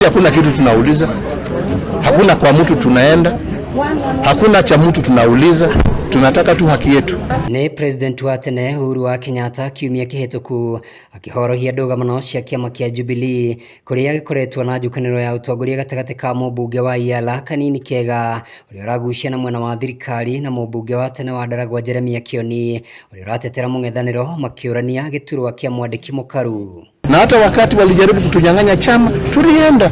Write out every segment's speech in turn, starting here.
Hakuna kitu tunauliza, hakuna kwa mtu tunaenda, hakuna cha mtu tunauliza, tunataka tu haki yetu. Ni President wa tene Uhuru wa Kenyatta kiumia kihituku akihorohia ndũgamo cia kiama kia Jubilee kuria gikoretwo na njukaniro ya utongoria gatagati ka mũmbunge wa Iala Kanini Kega uria ũragucia na mwena wa thirikari na mũmbunge wa tene wa Ndaragwa Jeremia Kioni uria ũratetera mũng'ethanĩro makiũrania gĩturwa kia mwandĩki mũkaru. Na hata wakati walijaribu kutunyang'anya chama, tulienda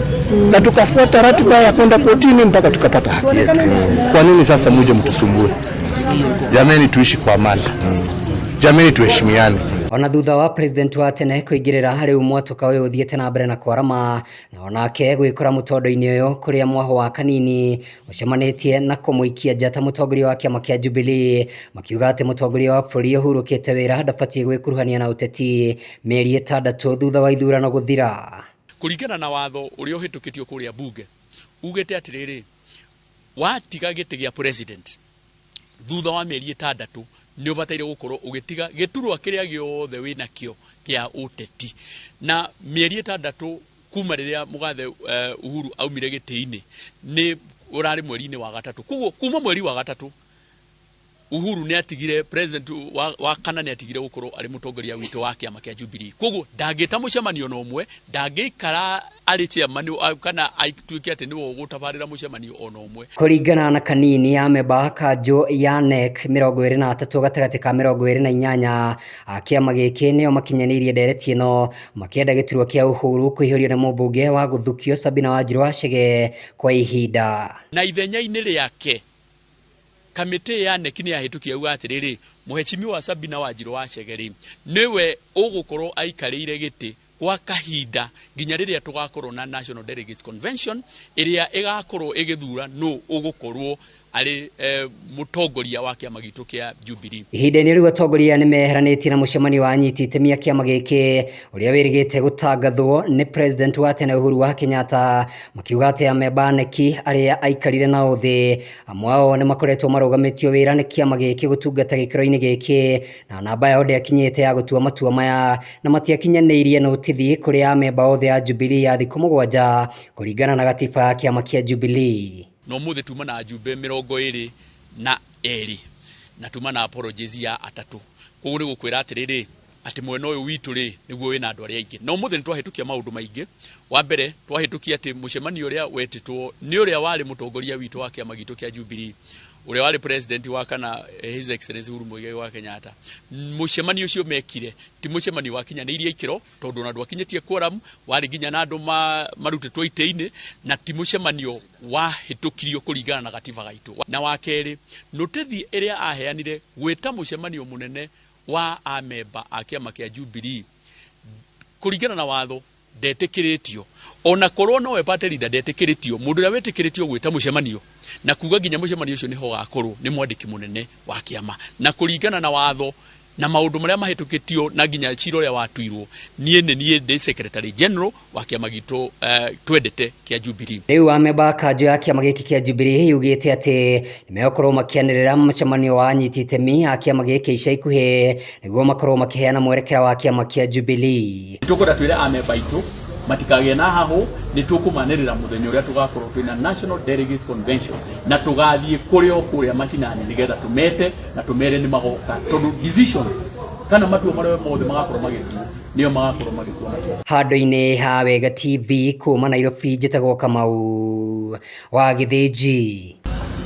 na tukafuata ratiba ya kwenda kotini mpaka tukapata haki yetu. Kwa nini sasa muje mtusumbue? Jameni, tuishi kwa amani. Jameni, tuheshimiane. Ona thutha wa president wa tene kuingirira hari umwatoka uyu uthiete na mbere na kwarama na onake gwikora mutondo-ini uyu kuria mwaho wa Kanini ucemanitie na kumuikia njata mutongoria wa kiama kia Jubilee makiuga ati mutongoria wa bũrũri Uhuru kite wira ndabatie gwikuruhania na uteti mĩeri 6 thutha wa ithurano guthira. Kuringana na watho uria uhitukitio kuria bunge ugete atiriri watiga giti gia president thutha wa mĩeri 6 ni ubataire gukorwo ugitiga giturwa kiria giothe wina kio kia uteti na mĩeri 6 kuma riria mugathe Uhuru aumire giti-ini ni urari mweri-ini wa gatatu. Kuguo kuma mweri wa gatatu Uhuru ni atigire president wa kana ni atigire gukorwo ari mutongoria witu wa kiama kia Jubilee. Kuguo ndangita mucemanio no mwe, ndangikara ari chairman kana aituike ati niwo gutabarira mucemanio ono mwe. Kuringana na Kanini ameba kanjo ya NEC 23 gatagati ka 28 kiama giki nio makinyanirie ndereti ino makienda giturwa kia Uhuru kuihuria na mũmbunge wa guthukio Sabina Wanjiru wa Chege kwa ihinda. Na ithenya-ini riake kamite ya NEC ni yahitukia uga atiriri muheshimiwa wa Sabina Wanjiru wa Chege niwe ugukorwo aikarire giti kwa kahinda nginya riria tugakorwo na National Delegates Convention iria igakorwo igithura no ugukorwo ari mutongoria wa kiama gitu kia Jubilee. Ihinda-ini riu atongoria ni meheranitie na mucemanio wa anyiti itemi a kiama giki uria wirigite gutangathwo ni president wa tene Uhuru wa Kenyatta makiuga ati ameba NEC aria aikarire na uthi amwe ao ni makoretwo marugamitio wira ni kiama giki gutungata gikiro-ini giki na namba yao ndiakinyite ya gutua matua maya na matiakinyanirie na utithi kuri ameba othe ya Jubilee ya thiku 7 kuringana na gatiba ya kiama kia Jubilee. No muthe tuma na ajumbe 22 na tuma na apologies ya atatu. Kuguo ni gukwira atiriri ati mwena uyu witu ri niguo wina andu ari aingi. No muthe twahitukia maundu maingi. Wa mbere twahitukia ati mucemanio uria wetitwo ni uria wari mutongoria witu wa kiama gitu kia Jubilee uria wari president wa kana his excellency Uhuru Muigai wa Kenyatta. Mucemanio ucio mekire ti mucemanio wa kinyaniria ikiro tondu na ndwakinyetie quorum wari ginya na andu marutitwo ite-ini na ti mucemanio wa hitukirio kuringana na gatiba gaitu. Na wa keri notethi iria aheanire gwita mucemanio munene wa amemba a kiama kia Jubilee kuringana na watho ndetikiritio ona korwo no wepate leader ndetikiritio mundu ria wetikiritio gwita mucemanio na kuga ginya mucemanio ucio niho gakorwo ni mwandiki munene wa kiama na kuringana na watho na maundu maria mahitukitio na ginya ciro ria watuirwo nie ndi secretary general wa kiama gitu twendete kia Jubilee. Riu ameba kanjo ya kiama giki kia Jubilee yugite ati nimekorwo makianirira mucemanio wa anyiti itemi a kiama giki ica ikuhi niguo makorwo makiheana mwerekera wa kiama kia Jubilee. Tukura twire ameba itu matikagie na haho ni tukumanirira muthenya uria tugakorwo twina National Delegates Convention na tugathie kuria macinani nigetha tumete na tumere ni magoka tondu decisions kana matua maria mothe magakorwo magituo niyo magakorwo magituo. Handu-ini ha Wega TV kuma Nairobi njitagwo Kamau wa Githĩnji.